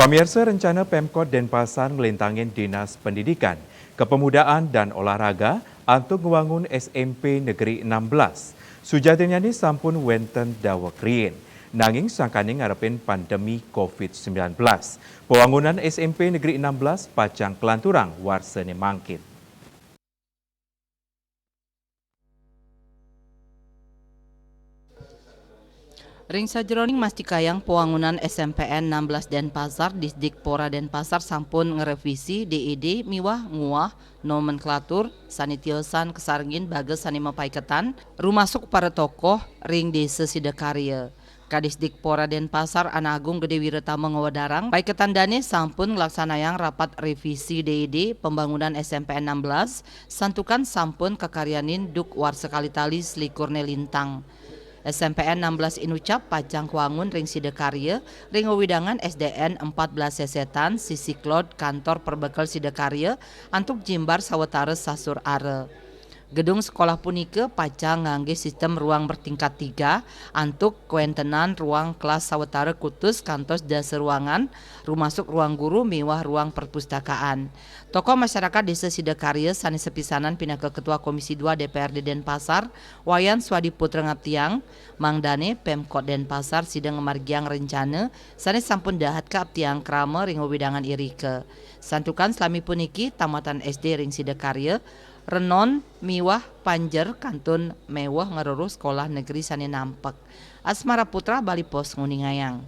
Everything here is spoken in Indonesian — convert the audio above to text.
Pemirsa, rencana Pemkot Denpasar ngelintangin Dinas Pendidikan, Kepemudaan dan Olahraga untuk ngewangun SMP Negeri 16. Sujatinya ini sampun wenten dawakrin. Nanging sangkane ngarepin pandemi COVID-19. Pembangunan SMP Negeri 16 Pacang Kelanturang warsene mangkit. Ring sajroning mastikayang pembangunan SMPN 16 Denpasar Disdikpora Denpasar sampun ngerevisi DED miwah nguah nomenklatur sanitiosan kesarengin bages sanima paiketan rumasuk para tokoh ring desa Sidakarya. Kadisdikpora Denpasar Anagung Gede Wiratama Ngawadarang paiketan dane sampun ngelaksanayang rapat revisi DED pembangunan SMPN 16 santukan sampun kekaryanin duk warsekali tali selikur nelintang. SMPN 16 Inucap Pacang Kuangun ring Sidakarya ring wewidangan SDN 14 Sesetan Sisi Klod kantor perbekal Sidakarya antuk jimbar sawetara sasur are. Gedung sekolah punika pacang ngangge sistem ruang bertingkat 3 antuk kuentenan ruang kelas sawetara kutus kantos dasar ruangan rumasuk ruang guru miwah ruang perpustakaan. Tokoh masyarakat desa Sidakarya sani sepisanan pinaka ketua Komisi 2 DPRD Denpasar Wayan Swadi Putra Ngaptiang Mangdane Pemkot Denpasar sidang ngemargiang rencana sani sampun dahat ka Aptiang krama ring wewidangan irike. Santukan selami puniki tamatan SD ring Sidakarya Renon miwah panjer kantun mewah ngerurus sekolah negeri sani nampek. Asmara Putra Bali Pos Nguningayang.